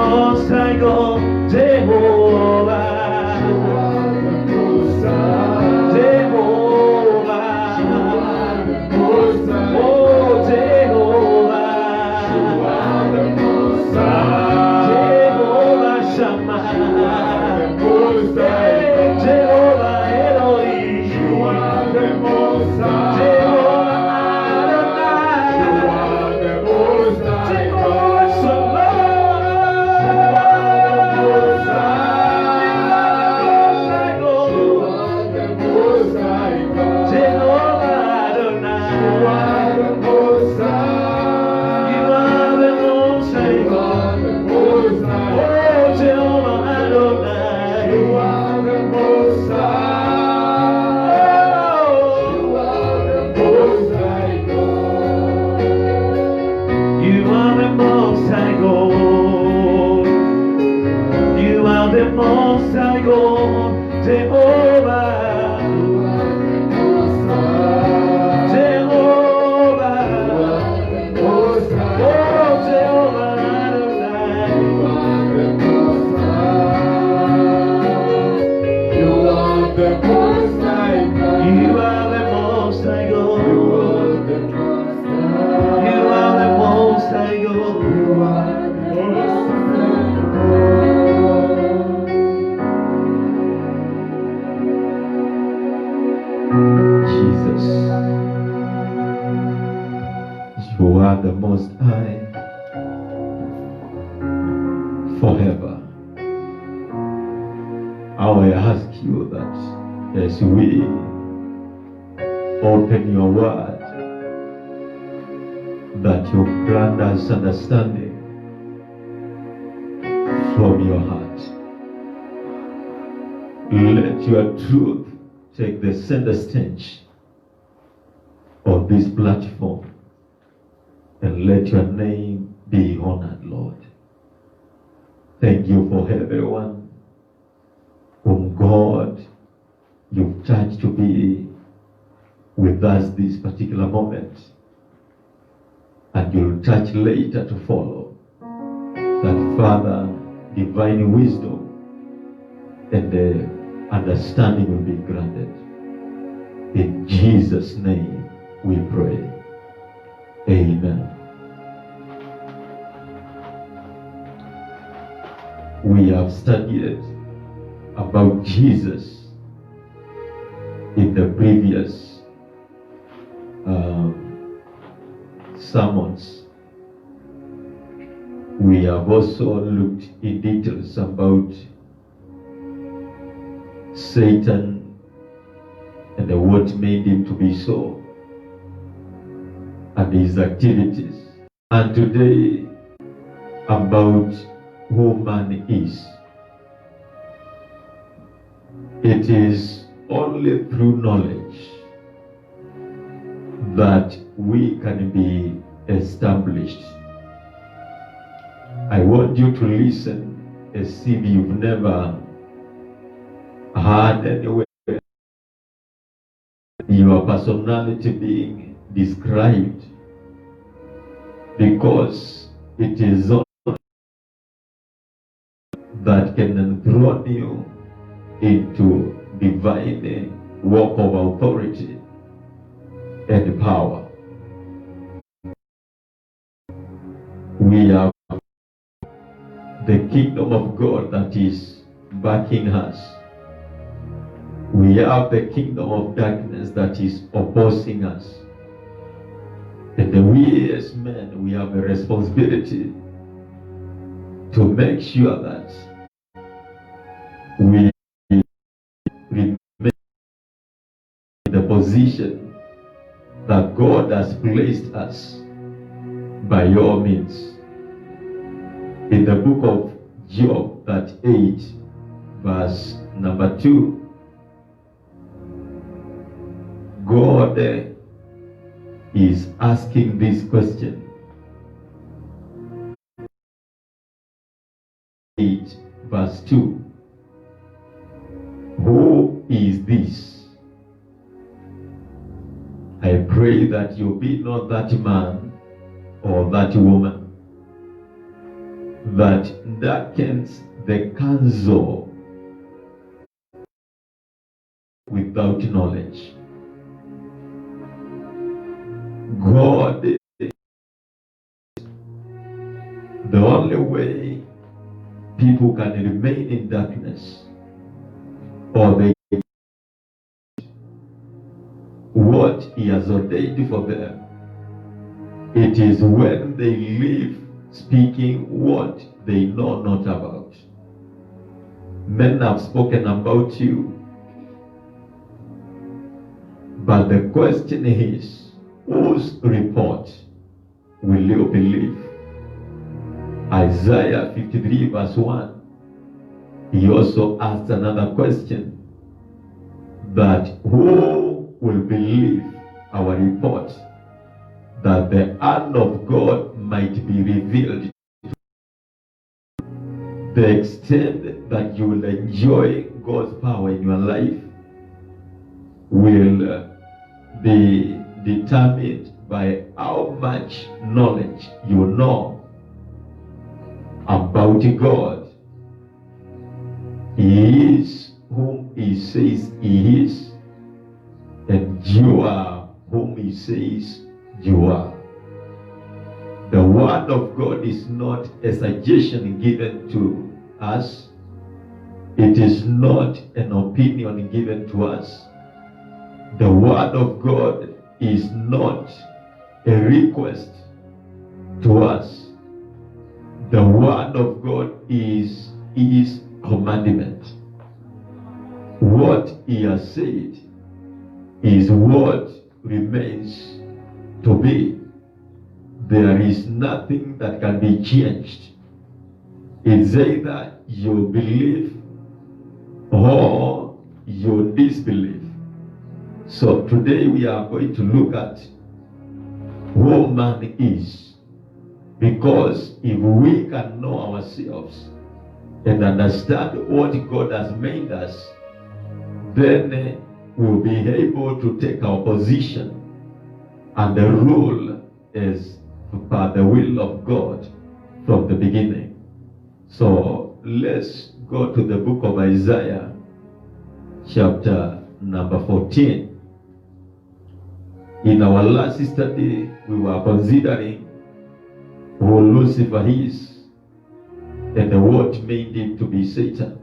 Most High God, Jehovah. You are the Most High forever. I will ask you that as we open your word, that you grant us understanding from your heart. Let your truth take the center stage of this platform, and let your name be honored, Lord. Thank you for everyone whom God you've charged to be with us this particular moment, and you'll touch later to follow. That Father, divine wisdom and the understanding will be granted. In Jesus' name we pray. Amen. We have studied about Jesus in the previous sermons. We have also looked in details about Satan and what made him to be so, and his activities. And today, about who man is. It is only through knowledge that we can be established. I want you to listen as if you've never heard anywhere your personality being described, because it is all that can enthrone you into divine walk of authority and power. We have the kingdom of God that is backing us. We have the kingdom of darkness that is opposing us. And we as men, we have a responsibility to make sure that we remain in the position that God has placed us by all means. In the book of Job, that 8, verse number 2, God is asking this question. 8, verse 2. Who is this? I pray that you be not that man or that woman that darkens the counsel without knowledge. God, the only way people can remain in darkness, or they what He has ordained for them, it is when they live speaking what they know not about. Men have spoken about you, but the question is, whose report will you believe? Isaiah 53 verse 1, he also asked another question, that who will believe our report, that the hand of God might be revealed. The extent that you will enjoy God's power in your life will be determined by how much knowledge you know about God. He is whom He says He is, and you are whom He says you are. The word of God is not a suggestion given to us. It is not an opinion given to us. The word of God is not a request to us. The word of God is His commandment. What He has said is what remains to be. There is nothing that can be changed. It's either you believe or you disbelieve. So today we are going to look at who man is. Because if we can know ourselves and understand what God has made us, then we'll be able to take our position and rule as by the will of God from the beginning. So let's go to the book of Isaiah, chapter number 14. In our last study, we were considering who Lucifer is and what made him to be Satan.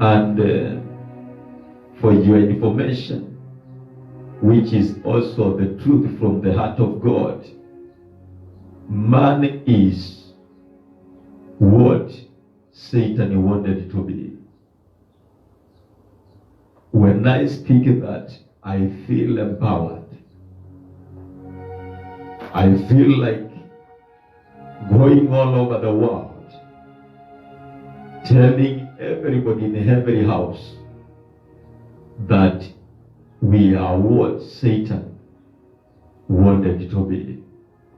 And for your information, which is also the truth from the heart of God, man is what Satan wanted to be. When I speak that, I feel empowered. I feel like going all over the world, telling everybody in every house that we are what Satan wanted to be.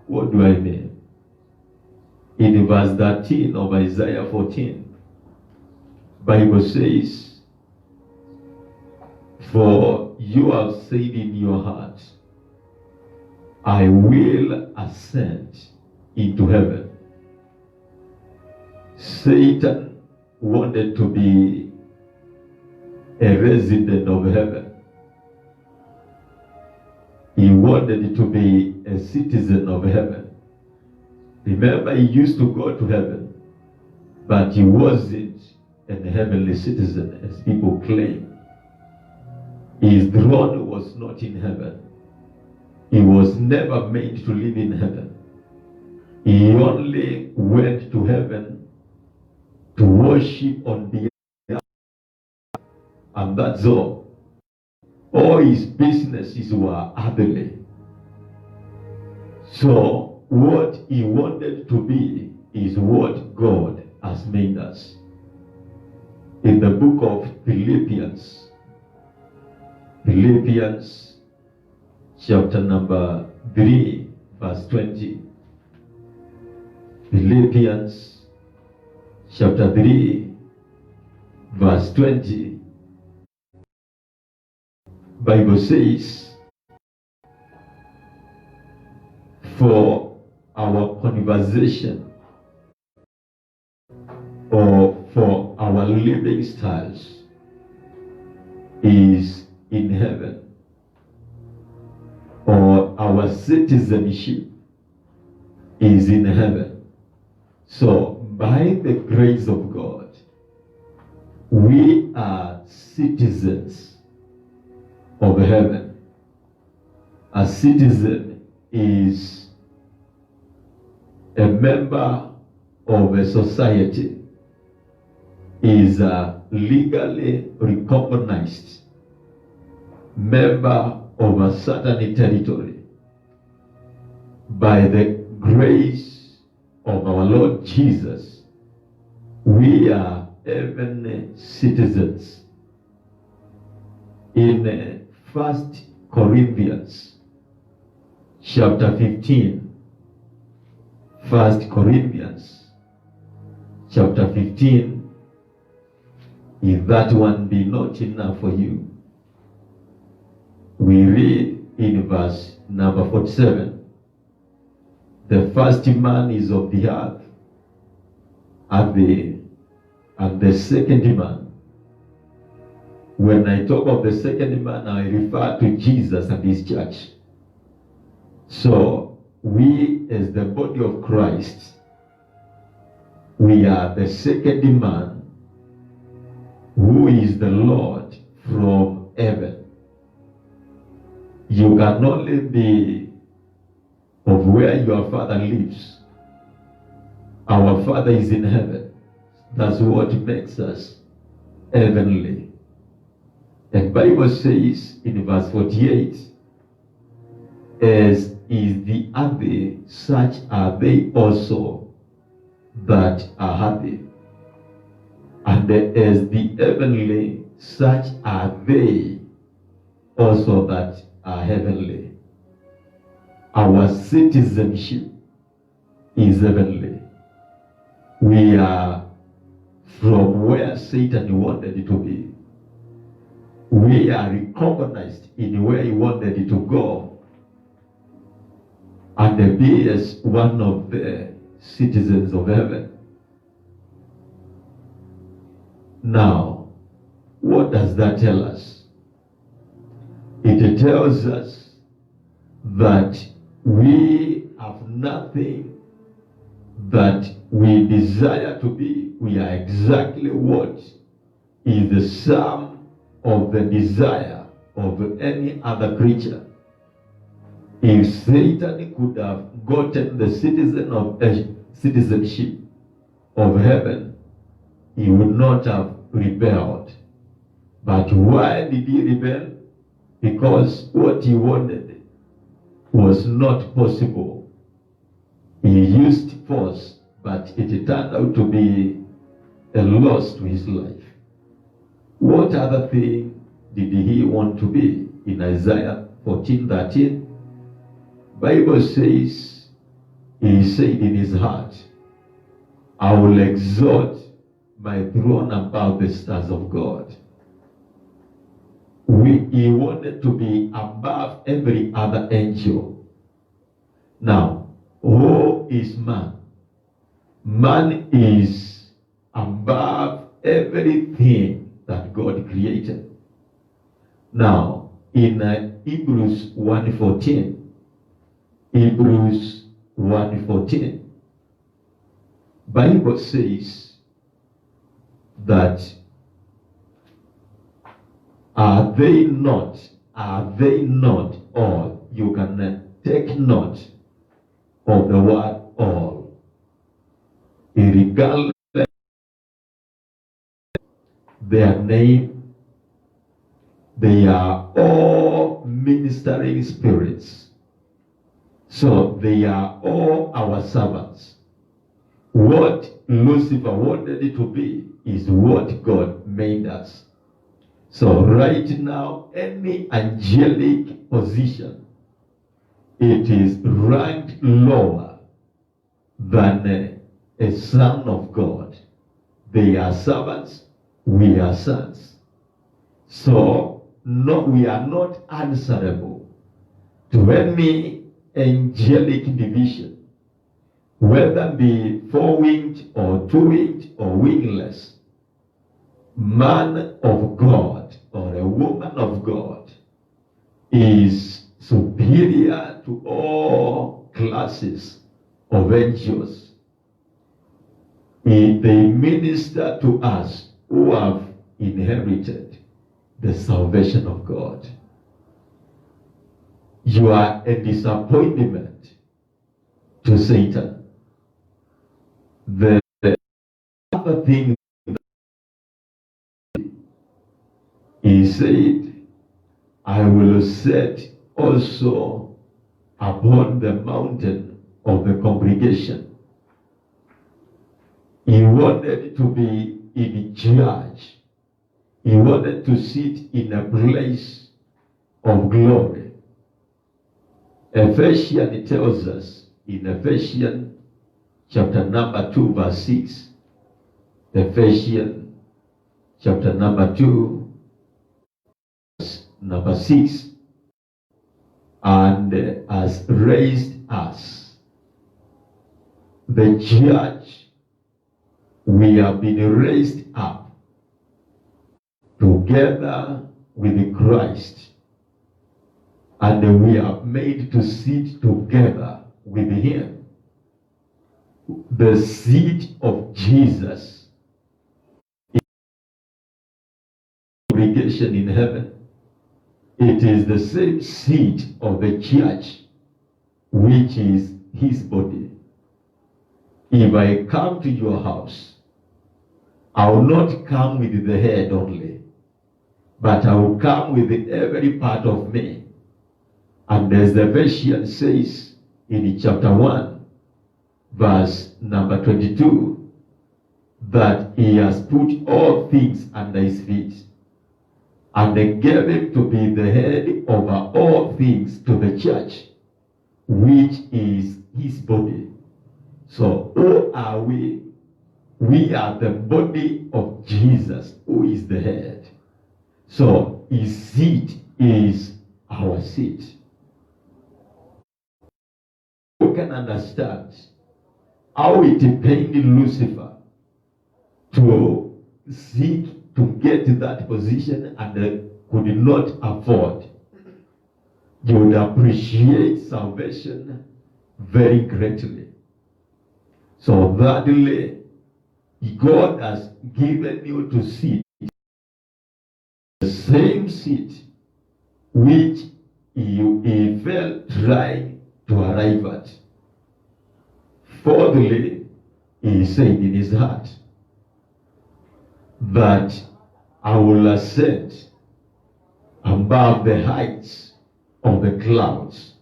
What do I mean? In verse 13 of Isaiah 14, Bible says, "For you have said in your heart, I will ascend into heaven." Satan wanted to be a resident of heaven. He wanted to be a citizen of heaven. Remember, he used to go to heaven, but he wasn't a heavenly citizen, as people claim. His throne was not in heaven. He was never meant to live in heaven. He only went to heaven to worship on the earth, and that's all. All his businesses were earthly. So what he wanted to be is what God has made us. In the book of Philippians chapter number 3 verse 20. Philippians chapter 3 verse 20. Bible says, "For our conversation or for our living styles is in heaven, or our citizenship is in heaven. So, by the grace of God, we are citizens of heaven. A citizen is a member of a society, is a legally recognized member of a certain territory. By the grace of our Lord Jesus, we are heavenly citizens. In 1 Corinthians chapter 15, 1 Corinthians chapter 15, if that one be not enough for you, we read in verse number 47, the first man is of the earth, and the second man. When I talk of the second man, I refer to Jesus and his church. So, we as the body of Christ, we are the second man, who is the Lord from heaven. You can only be of where your Father lives. Our Father is in heaven. That's what makes us heavenly. And Bible says in verse 48, as is the earthly, such are they also that are happy. And as the heavenly, such are they also that are heavenly. Our citizenship is heavenly. We are from where Satan wanted it to be. We are recognized in where he wanted it to go, and be as one of the citizens of heaven. Now, what does that tell us? It tells us that we have nothing that we desire to be. We are exactly what is the sum of the desire of any other creature. If Satan could have gotten the citizenship of heaven, he would not have rebelled. But why did he rebel? Because what he wanted was not possible. He used force, but it turned out to be a loss to his life. What other thing did he want to be? In Isaiah 14:13, Bible says, he said in his heart, I will exalt my throne above the stars of God. He wanted to be above every other angel. Now, who is man? Man is above everything that God created. Now, in Hebrews 1:14, Hebrews 1:14, Bible says that are they not all? You can take note of the word all. Regardless their name, they are all ministering spirits. So they are all our servants. What Lucifer wanted it to be is what God made us. So right now, any angelic position, it is ranked lower than a son of God. They are servants, we are sons. So no, we are not answerable to any angelic division. whether be four-winged or two-winged or wingless, man of God or a woman of God is superior to all classes of angels. They minister to us who have inherited the salvation of God. You are a disappointment to Satan. The other thing he said, I will set also upon the mountain of the congregation. He wanted to be in charge. He wanted to sit in a place of glory. Ephesians tells us in Ephesians chapter number 2 verse 6. Ephesians chapter number 2 verse number 6. And has raised us, the church, we have been raised up together with Christ, and we are made to sit together with him. The seat of Jesus is congregation in heaven. It is the same seat of the church, which is his body. If I come to your house, I will not come with the head only, but I will come with every part of me. And as the Ephesians says in chapter 1, verse number 22, that he has put all things under his feet, and they gave him to be the head over all things to the church, which is his body. So who are we? We are the body of Jesus, who is the head. So his seat is our seat. You can understand how it pained Lucifer to seek to get to that position and could not afford. You would appreciate salvation very greatly. So thirdly, God has given you to sit the same seat which he felt trying to arrive at. Fourthly, he said in his heart that I will ascend above the heights of the clouds.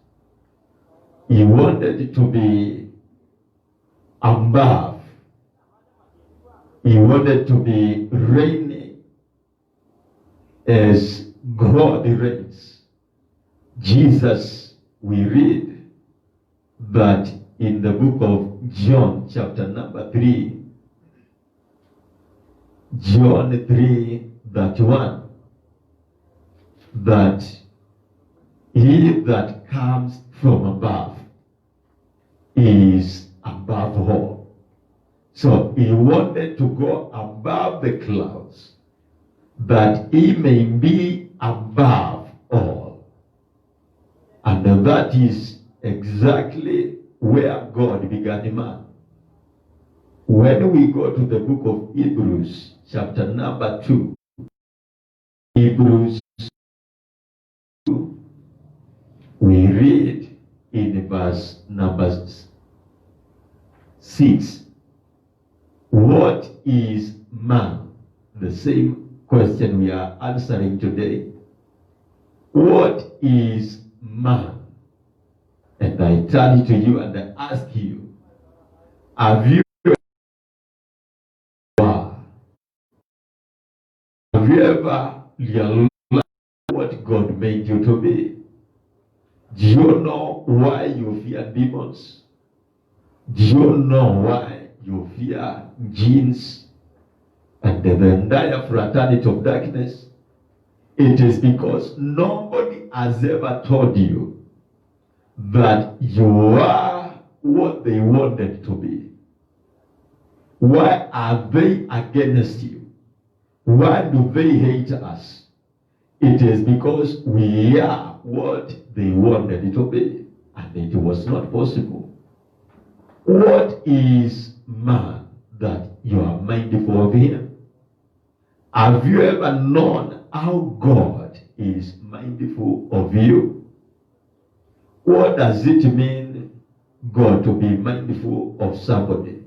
He wanted to be above. He wanted to be reigning as God reigns. Jesus, we read that in the book of John chapter number 3, John 3:31, that he that comes from above is above all. So he wanted to go above the clouds, that he may be above all. And that is exactly where God began man. When we go to the book of Hebrews, chapter number 2, Hebrews 2, we read in verse number 6, what is man? The same question we are answering today. What is man? And I turn to you and I ask you, have you ever realized what God made you to be? Do you know why you fear demons? Do you know why you fear jinns and the entire fraternity of darkness? It is because nobody has ever told you that you are what they wanted to be? Why are they against you? Why do they hate us? It is because we are what they wanted it to be, and it was not possible. What is man that you are mindful of him? Have you ever known how God is mindful of you? What does it mean, God to be mindful of somebody?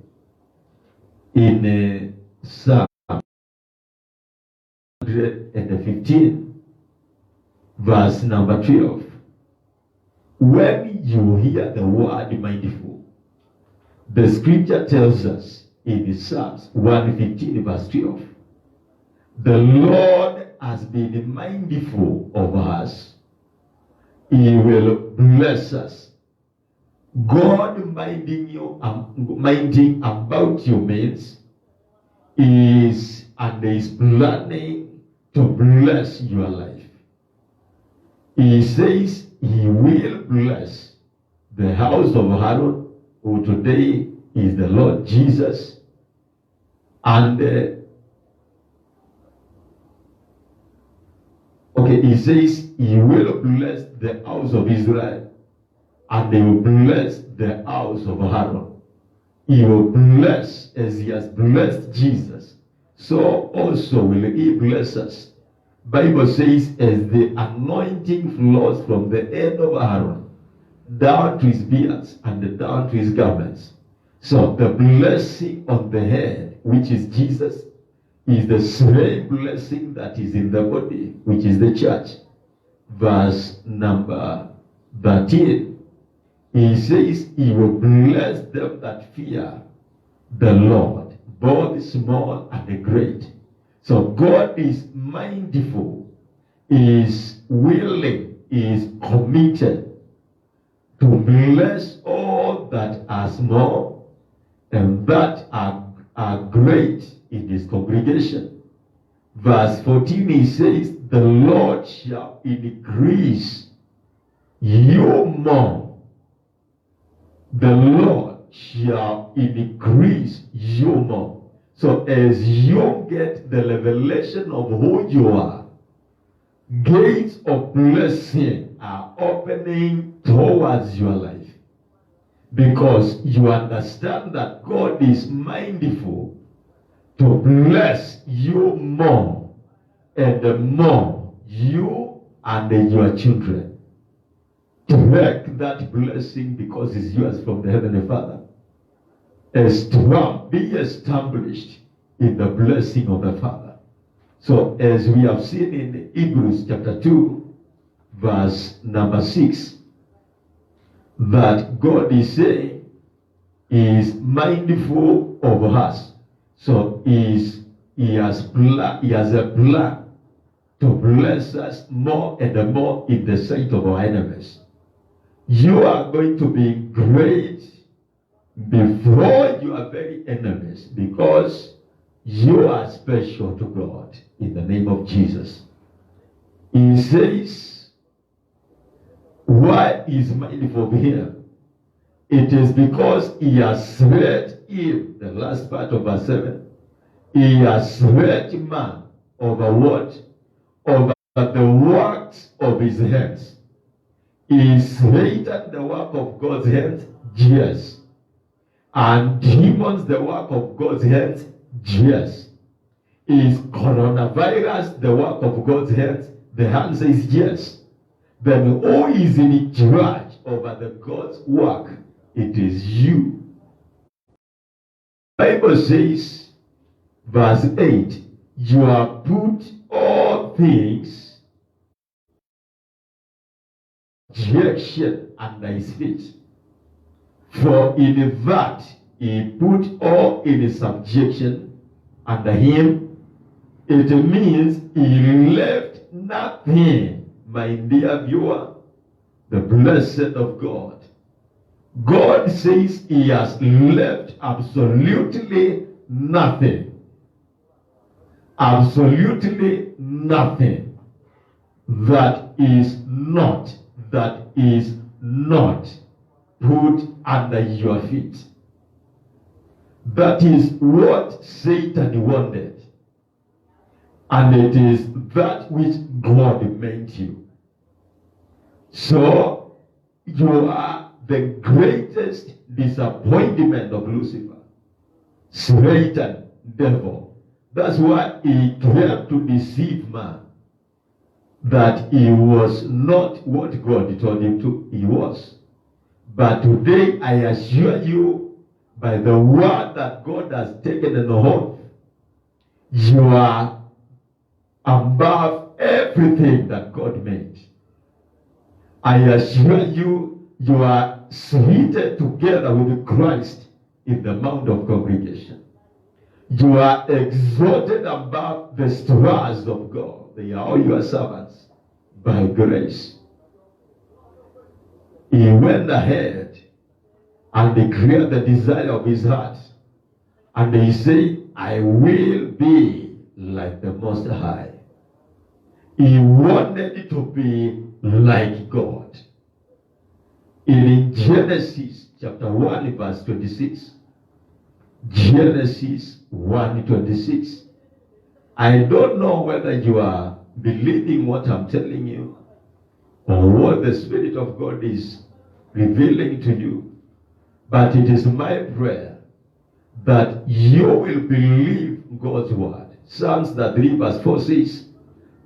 In Psalm 115, verse number 12, when you hear the word mindful, the scripture tells us in Psalms 115, verse 12, the Lord has been mindful of us. He will bless us. God minding about you means is planning to bless your life. He says he will bless the house of Aaron, who today is the Lord Jesus, and he says he will bless the house of Israel, and he will bless the house of Aaron. He will bless as he has blessed Jesus. So also will he bless us. Bible says, as the anointing flows from the head of Aaron down to his beards and down to his garments. So the blessing on the head, which is Jesus, is the same blessing that is in the body, which is the church. Verse number 13. He says he will bless them that fear the Lord, both small and great. So God is mindful, is willing, is committed to bless all that are small and that are great in his congregation. Verse 14, he says, the Lord shall increase you more. The Lord shall increase you more. So as you get the revelation of who you are, gates of blessing are opening towards your life. Because you understand that God is mindful to bless you more and more, you and your children. Take that blessing because it's yours from the Heavenly Father. Be established in the blessing of the Father. So as we have seen in Hebrews chapter 2, verse number 6, that God is saying he is mindful of us. So he has a plan to bless us more and more in the sight of our enemies. You are going to be great before your very enemies because you are special to God in the name of Jesus. He says, why is mindful of him? It is because he has set him, the last part of verse 7, he has set man over what? Over the works of his hands. Is Satan the work of God's hands? Yes. And demons the work of God's hands? Yes. Is coronavirus the work of God's hands? The answer is yes. Then who is in charge over the God's work? It is you. The Bible says, verse 8, you have put all things subjection under his feet. For in that he put all in subjection under him, it means he left nothing, my dear viewer, the blessed of God. God says he has left absolutely nothing. Absolutely nothing that is not put under your feet. That is what Satan wanted. And it is that which God meant you. So, you are the greatest disappointment of Lucifer, Satan, devil. That's why he came to deceive man, that he was not what God told him to he was. But today I assure you, by the word that God has taken an oath, you are above everything that God made. I assure you, you are seated together with Christ in the Mount of Congregation. You are exalted above the stars of God. They are all your servants by grace. He went ahead and declared the desire of his heart. And he said, I will be like the Most High. He wanted to be like God. In Genesis chapter 1 verse 26, Genesis 1:26. I don't know whether you are believing what I'm telling you or what the Spirit of God is revealing to you, but it is my prayer that you will believe God's word. Psalms 3 verse 4 says,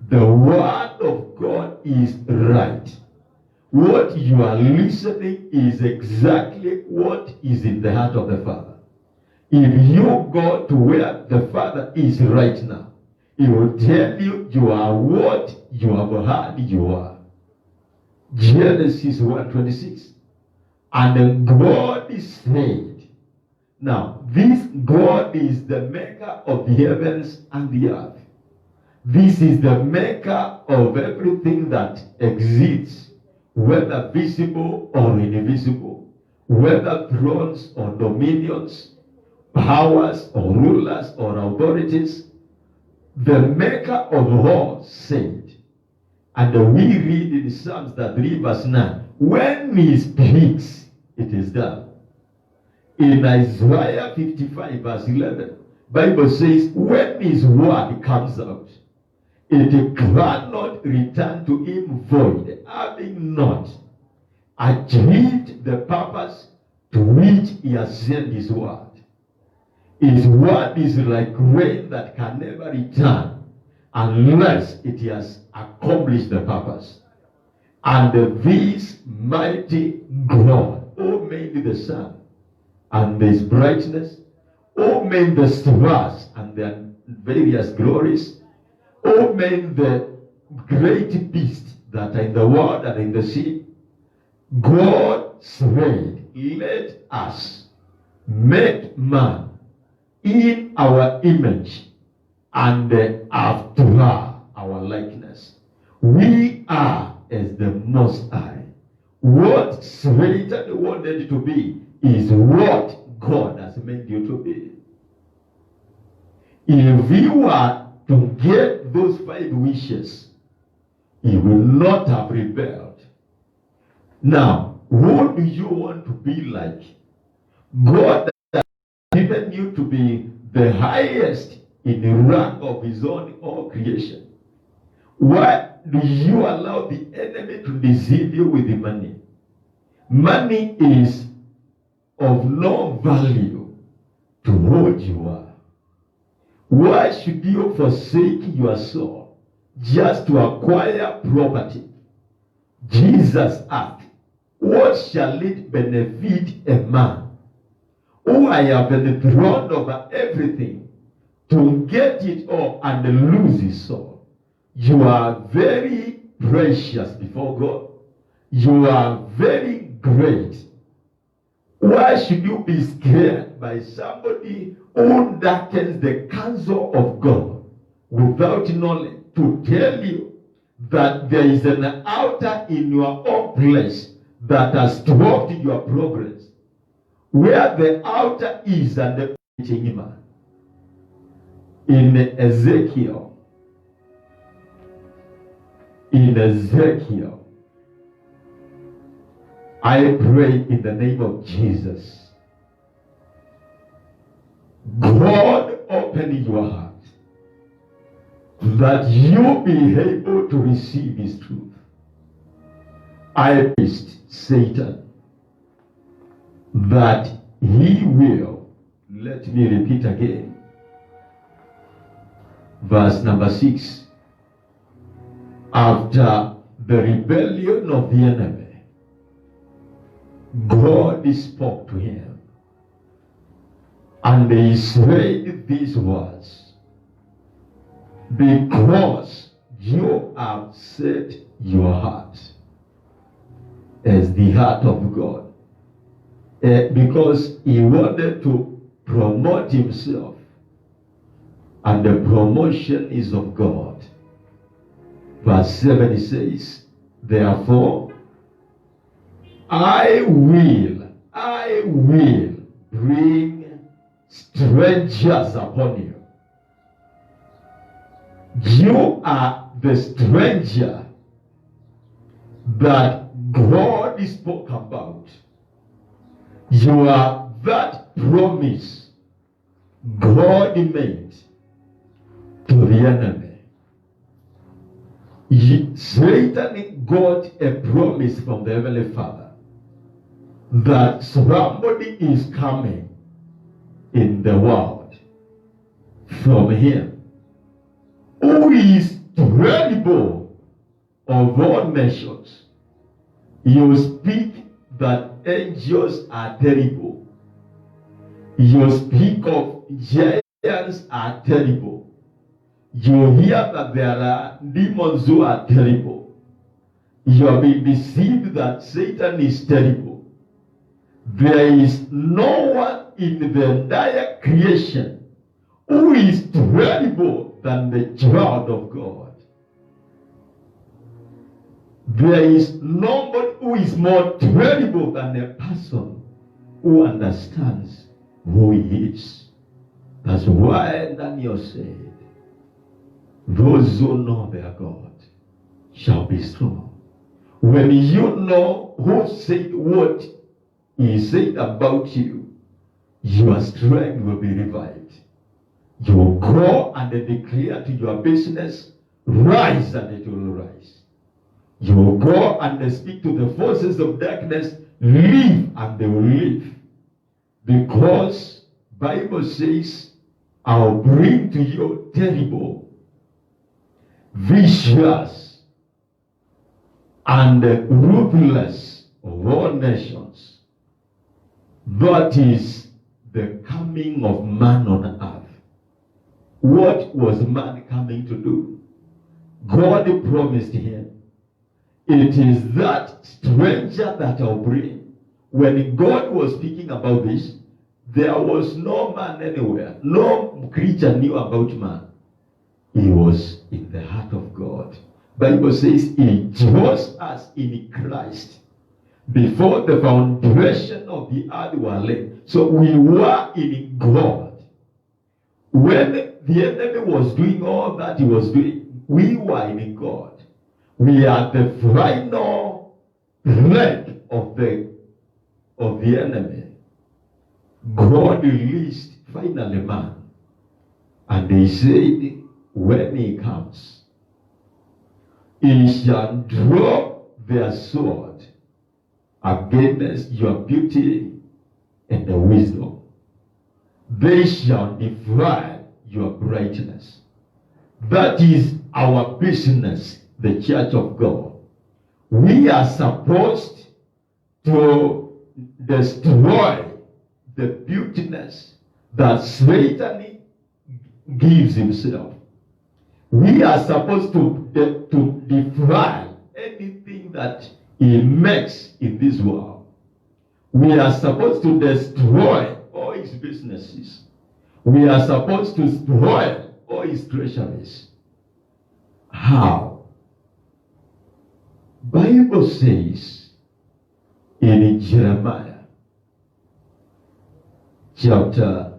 the word of God is right. What you are listening is exactly what is in the heart of the Father. If you go to where the Father is right now, He will tell you you are what you have heard you are. Genesis 1:26. And God said, now this God is the maker of the heavens and the earth. This is the maker of everything that exists, whether visible or invisible, whether thrones or dominions, powers or rulers or authorities. The maker of all said, and we read in Psalms 3 verse 9, when he speaks, it is done. In Isaiah 55 verse 11, Bible says, when his word comes out, it cannot return to him void, having not achieved the purpose to which he has sent his word. His word is like rain that can never return unless it has accomplished the purpose. And this mighty God, who made the sun and its brightness, who made the stars and their various glories, who made the great beasts that are in the world and in the sea, God said, let us make man in our image and after our likeness. We are as the Most High. What Satan wanted to be is what God has made you to be. If you are to get those 5 wishes, you will not have rebelled. Now, who do you want to be like? God has given you to be the highest in the rank of his own all creation. Why do you allow the enemy to deceive you with the money? Money is of no value to what you are. Why should you forsake your soul just to acquire property? Jesus asked, what shall it benefit a man who I have enthroned over everything to get it all and lose his soul? You are very precious before God. You are very great. Why should you be scared by somebody who darkens the counsel of God without knowledge to tell you that there is an altar in your own place that has stopped your progress? Where the altar is and the man. In Ezekiel I pray in the name of Jesus. God, open your heart that you be able to receive his truth. I resist Satan that he will, let me repeat again, verse number 6, after the rebellion of the enemy, God spoke to him, and he said these words, because you have set your heart as the heart of God, because he wanted to promote himself, and the promotion is of God. Verse 7 says, therefore, I will bring strangers upon you. You are the stranger that God spoke about. You are that promise God made to the enemy. Satan got a promise from the Heavenly Father that somebody is coming in the world from him who is terrible of all nations. You speak that angels are terrible. You speak of giants are terrible. You hear that there are demons who are terrible. You have been deceived that Satan is terrible. There is no one in the entire creation who is terrible than the child of God. There is nobody who is more terrible than a person who understands who he is. That's why Daniel said, those who know their God shall be strong. When you know who said what he said about you, your strength will be revived. You will go and declare to your business, rise, and it will rise. You will go and speak to the forces of darkness, leave, and they will leave. Because Bible says, I'll bring to you terrible, vicious, and ruthless of all nations. That is the coming of man on earth. What was man coming to do? God promised him, it is that stranger that I'll bring. When God was speaking about this, there was no man anywhere. No creature knew about man. He was in the heart of God. Bible says he chose us in Christ before the foundation of the earth was laid. So we were in God. When the enemy was doing all that he was doing, we were in God. We are the final leg of the enemy. God released finally man, and he said, when he comes, he shall draw their sword against your beauty and the wisdom. They shall defile your brightness. That is our business, the church of God. We are supposed to destroy the beautiness that Satan gives himself. We are supposed to defile anything that he makes in this world. We are supposed to destroy all his businesses. We are supposed to spoil all his treasuries. How? Bible says in Jeremiah chapter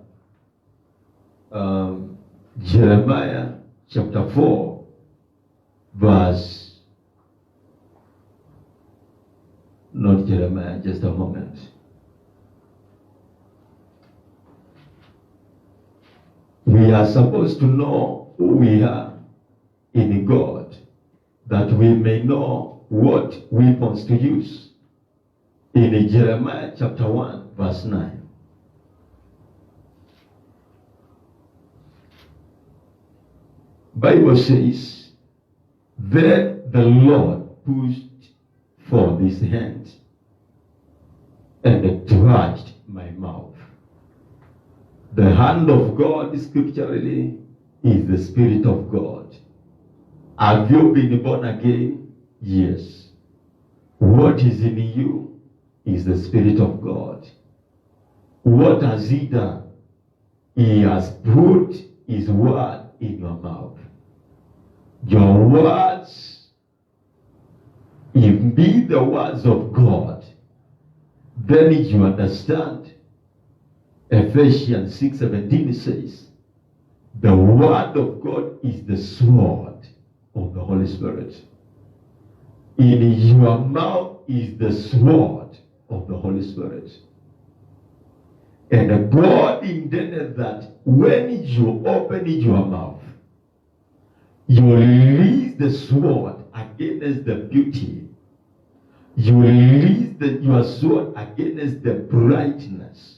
4, verse not Jeremiah, just a moment. We are supposed to know who we are in God, that we may know what weapons to use. In Jeremiah chapter 1, verse 9. Bible says, then the Lord pushed forth his hand and touched my mouth. The hand of God scripturally is the Spirit of God. Have you been born again? Yes. What is in you is the Spirit of God. What has he done? He has put his word in your mouth. Your words, if be the words of God, then you understand. Ephesians 6:17 says, the word of God is the sword of the Holy Spirit. In your mouth is the sword of the Holy Spirit. And God intended that when you open your mouth, you release the sword against the beauty. You release your sword against the brightness.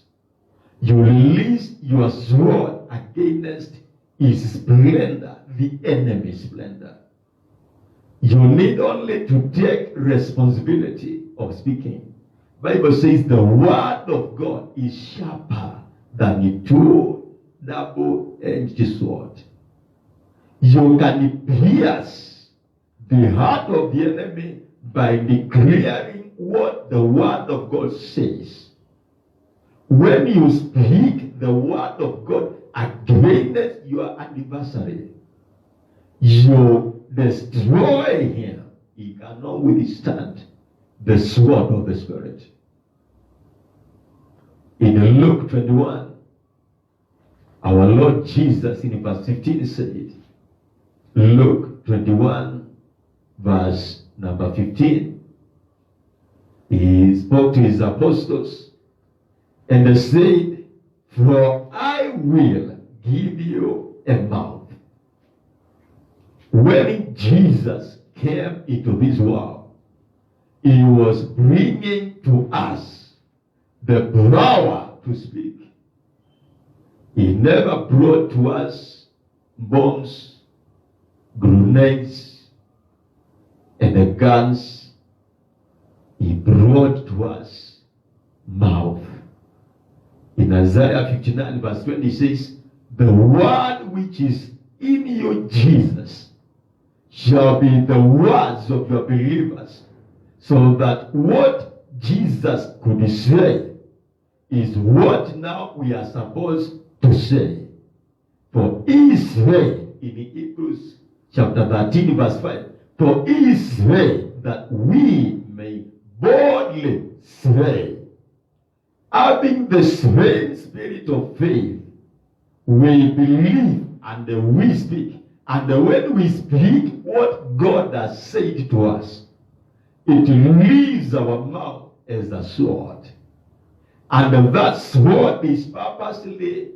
You release your sword against his splendor, the enemy's splendor. You need only to take responsibility of speaking. Bible says the word of God is sharper than a double-edged sword. You can pierce the heart of the enemy by declaring what the word of God says. When you speak the word of God against your adversary, you destroy him. He cannot withstand the sword of the Spirit. In Luke 21, our Lord Jesus in verse 15 said, Luke 21, verse number 15, he spoke to his apostles and they said, for I will give you a mouth. When Jesus came into this world, he was bringing to us the power to speak. He never brought to us bombs, grenades, and the guns. He brought to us mouth. In Isaiah 59 verse 20 says, the word which is in you, Jesus, shall be the words of your believers. So that what Jesus could say is what now we are supposed to say. For he said in Hebrews chapter 13 verse 5, for he said that we may boldly say, having the same spirit of faith, we believe and we speak. And when we speak what God has said to us, it leaves our mouth as a sword. And that sword is purposely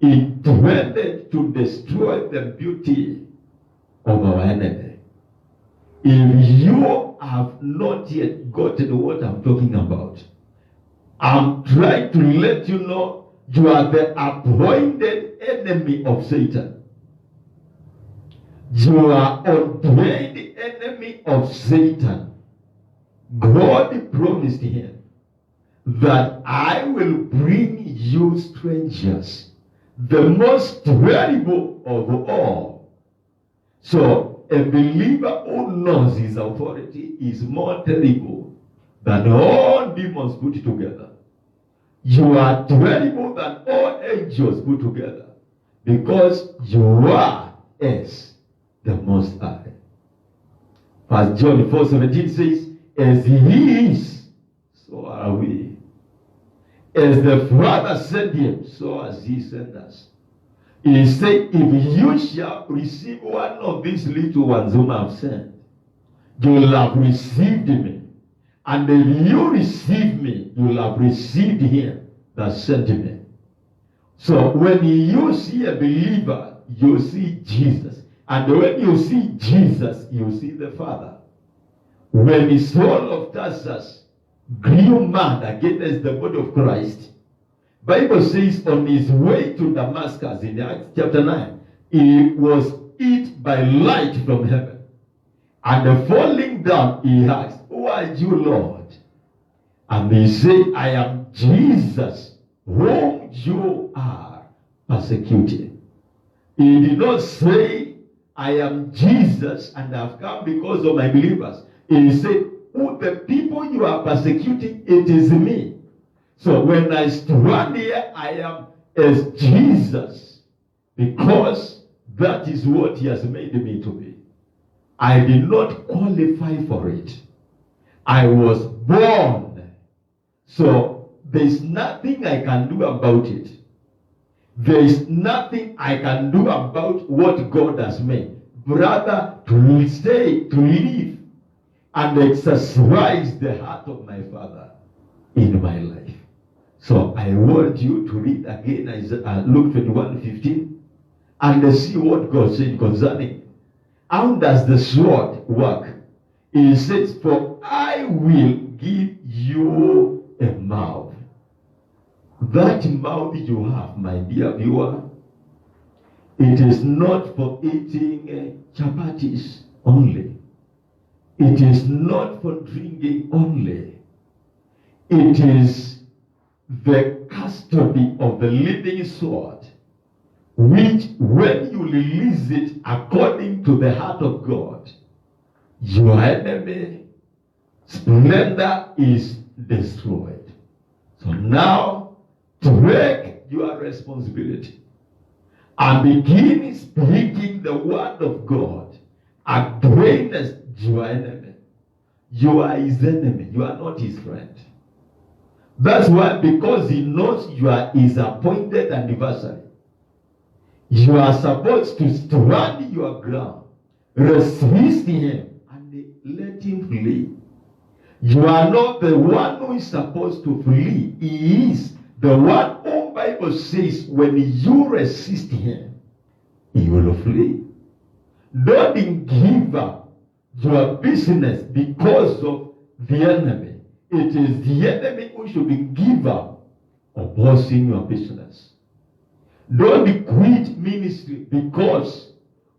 intended to destroy the beauty of our enemy. If you have not yet gotten what I'm talking about, I'm trying to let you know you are the appointed enemy of Satan. You are ordained enemy of Satan. God promised him that I will bring you strangers, the most terrible of all. So a believer who knows his authority is more terrible than all demons put together. You are terrible than all angels put together, because you are as the Most High. First John 4:17 says, as he is, so are we. As the Father sent him, so has he sent us. He said, if you shall receive one of these little ones whom I have sent, you will have received me. And if you receive me, you will have received him that sent me. So when you see a believer, you see Jesus. And when you see Jesus, you see the Father. When Saul of Tarsus grew mad against the body of Christ, Bible says on his way to Damascus in Acts chapter 9, he was hit by light from heaven. And falling down, he asked, "Who are you, Lord?" And he said, "I am Jesus, whom you are persecuting." He did not say, "I am Jesus and I have come because of my believers." He said, "Who the people you are persecuting, it is me." So when I stand here, I am as Jesus, because that is what he has made me to be. I did not qualify for it. I was born. So there is nothing I can do about it. There is nothing I can do about what God has made. Rather, to stay, to live, and exercise the heart of my Father in my life. So I want you to read again Luke 21:15 and see what God said concerning how does the sword work. He says, "For I will give you a mouth." That mouth you have, my dear viewer, it is not for eating chapatis only. It is not for drinking only. It is the custody of the living sword, which when you release it according to the heart of God, your enemy splendor is destroyed. So now take your responsibility and begin speaking the word of God against your enemy. You are his enemy. You are not his friend. That's why, because he knows you are his appointed adversary, you are supposed to stand your ground, resist him, and let him flee. You are not the one who is supposed to flee. He is the one whom Bible says when you resist him, he will flee. Don't give up your business because of the enemy. It is the enemy who should give up opposing your business. Don't quit ministry because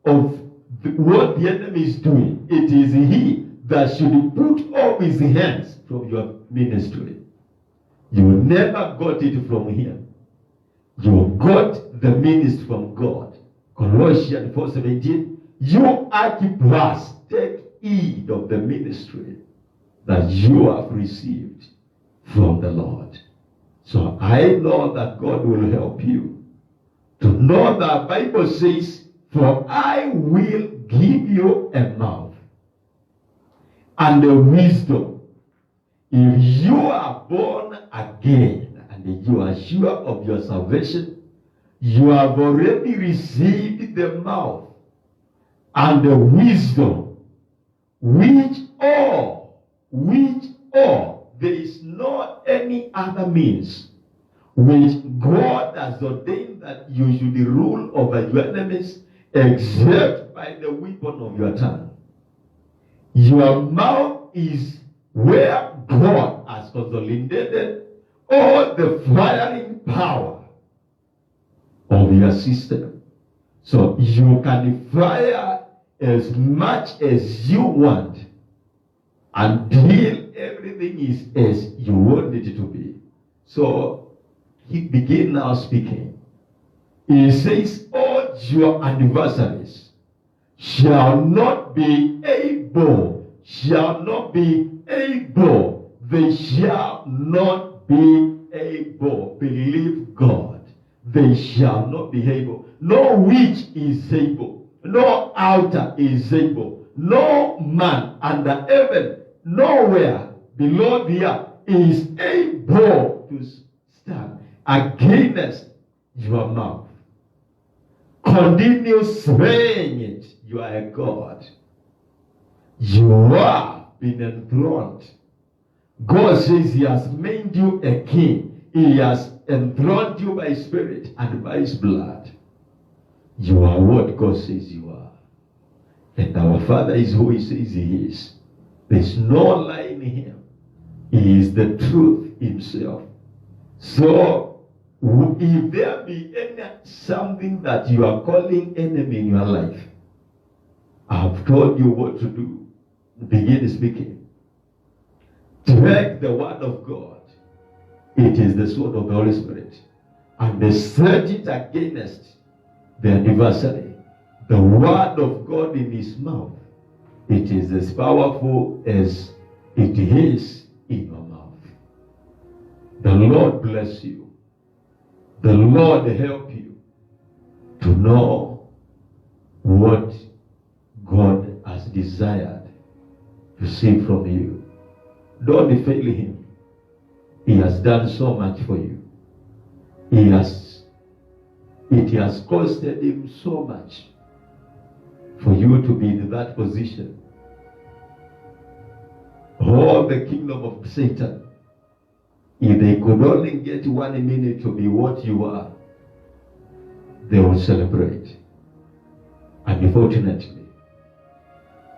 of what the enemy is doing. It is he that should put off his hands from your ministry. You never got it from him. You got the ministry from God. Colossians 4:17. You Archippus, take heed of the ministry that you have received from the Lord. So I know that God will help you to know that Bible says, "For I will give you a mouth and a wisdom." If you are born again and you are sure of your salvation, you have already received the mouth and the wisdom, which there is not any other means which God has ordained that you should rule over your enemies except by the weapon of your tongue. Your mouth is where God has consolidated all the firing power of your system. So you can fire as much as you want until everything is as you want it to be. So he began now speaking. He says, "All your adversaries shall not be able, they shall not be able." Believe God. They shall not be able. No witch is able. No altar is able. No man under heaven, nowhere below the earth, is able to stand against your mouth. Continue saying it. You are a God. You are been enthroned. God says he has made you a king. He has enthroned you by his spirit and by his blood. You are what God says you are. And our Father is who he says he is. There's no lie in him. He is the truth himself. So, if there be something that you are calling enemy in your life, I have told you what to do. Begin speaking. Take the word of God. It is the sword of the Holy Spirit. And they search it against the adversary. The word of God in his mouth. It is as powerful as it is in your mouth. The Lord bless you. The Lord help you to know what God has desired to see from you. Don't fail him. He has done so much for you. It has costed him so much for you to be in that position. All the kingdom of Satan, if they could only get 1 minute to be what you are, they will celebrate. Unfortunately,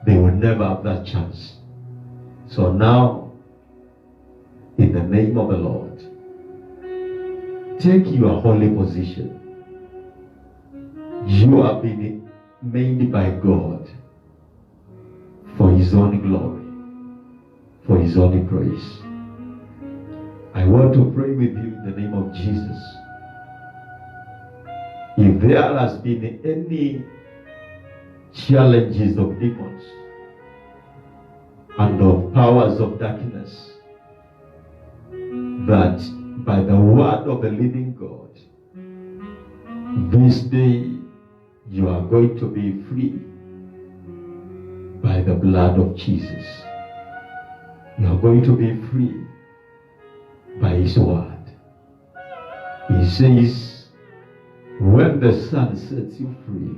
they will never have that chance. So now, in the name of the Lord, take your holy position. You have been made by God for his own glory, for his own praise. I want to pray with you in the name of Jesus. If there has been any challenges of demons and of powers of darkness, that by the word of the living God, this day you are going to be free by the blood of Jesus. You are going to be free by his word. He says, when the Son sets you free,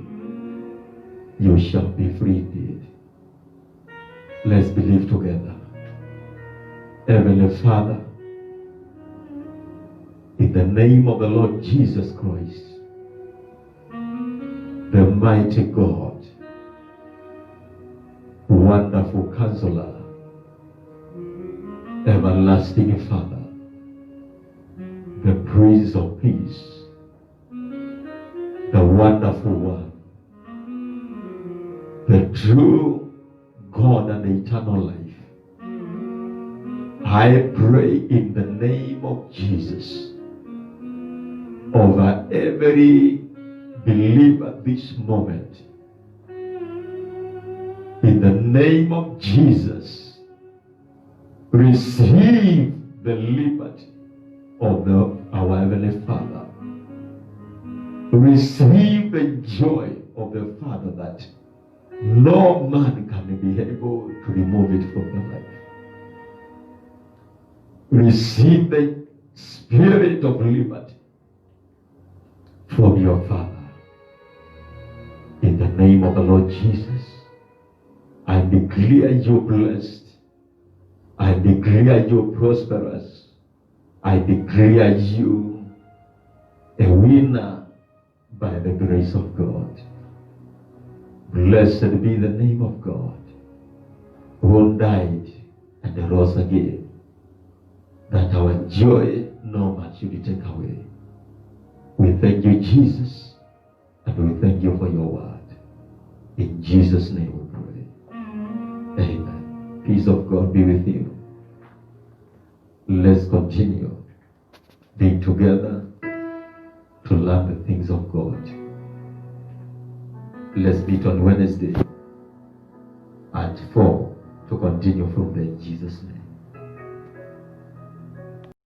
you shall be free indeed. Let's believe together. Heavenly Father, in the name of the Lord Jesus Christ, the mighty God, wonderful Counselor, everlasting Father, the Prince of Peace, the wonderful one, the true God and eternal life. I pray in the name of Jesus over every believer this moment. In the name of Jesus, receive the liberty of our Heavenly Father. Receive the joy of the Father that no man can be able to remove it from your life. Receive the spirit of liberty from your Father. In the name of the Lord Jesus, I declare you blessed. I declare you prosperous. I declare you a winner by the grace of God. Blessed be the name of God, who died and rose again, that our joy no man should take away. We thank you, Jesus, and we thank you for your word. In Jesus' name we pray. Amen. Peace of God be with you. Let's continue being together to learn the things of God. Let's meet on Wednesday at 4 to continue from